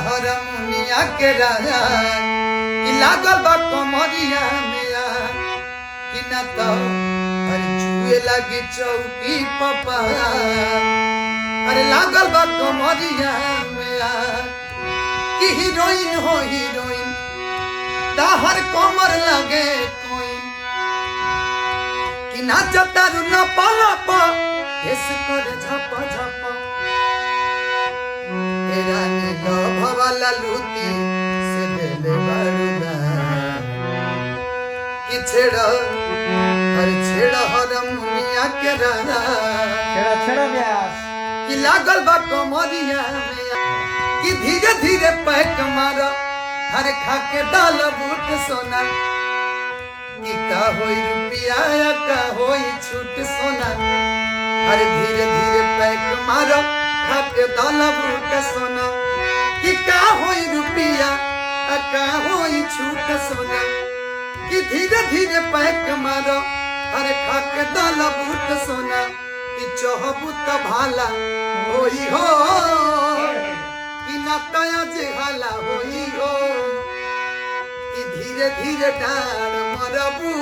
हरमुनिया के राजा कि लागल बा कमरिया मेरा कि न तो अरे छुए लगी चौकी पपा अरे लागल बा कमरिया मेरा कि हीरोइन हो हीरोइन ताहर कमर लगे कोई कि नाचता रु न पाला पा हेस कर झप झप तेरा ने भवाला लूटी से देले बारूदा कि छेड़ा हरमुनिया के राजा छेड़ा ब्यास कि लागल बा कमरिया में कि धीरे धीरे पैक मारो हर खा के डाल बूट सोना कि का होई रुपिया या का होई छूट सोना हर धीरे धीरे पैक मारो खा के डाल बूट सोना कि का होई रुपिया या का होई छूट सोना कि धीरे धीरे पैक मारो हर खा के डाल बूट सोना कि चहबू त भाला होई हो कि नतया जे हाला होई हो कि धीरे धीरे डार मरबू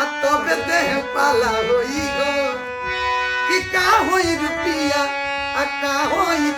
आ तबे देह पाला होई हो कि का होई रुपिया आ का होई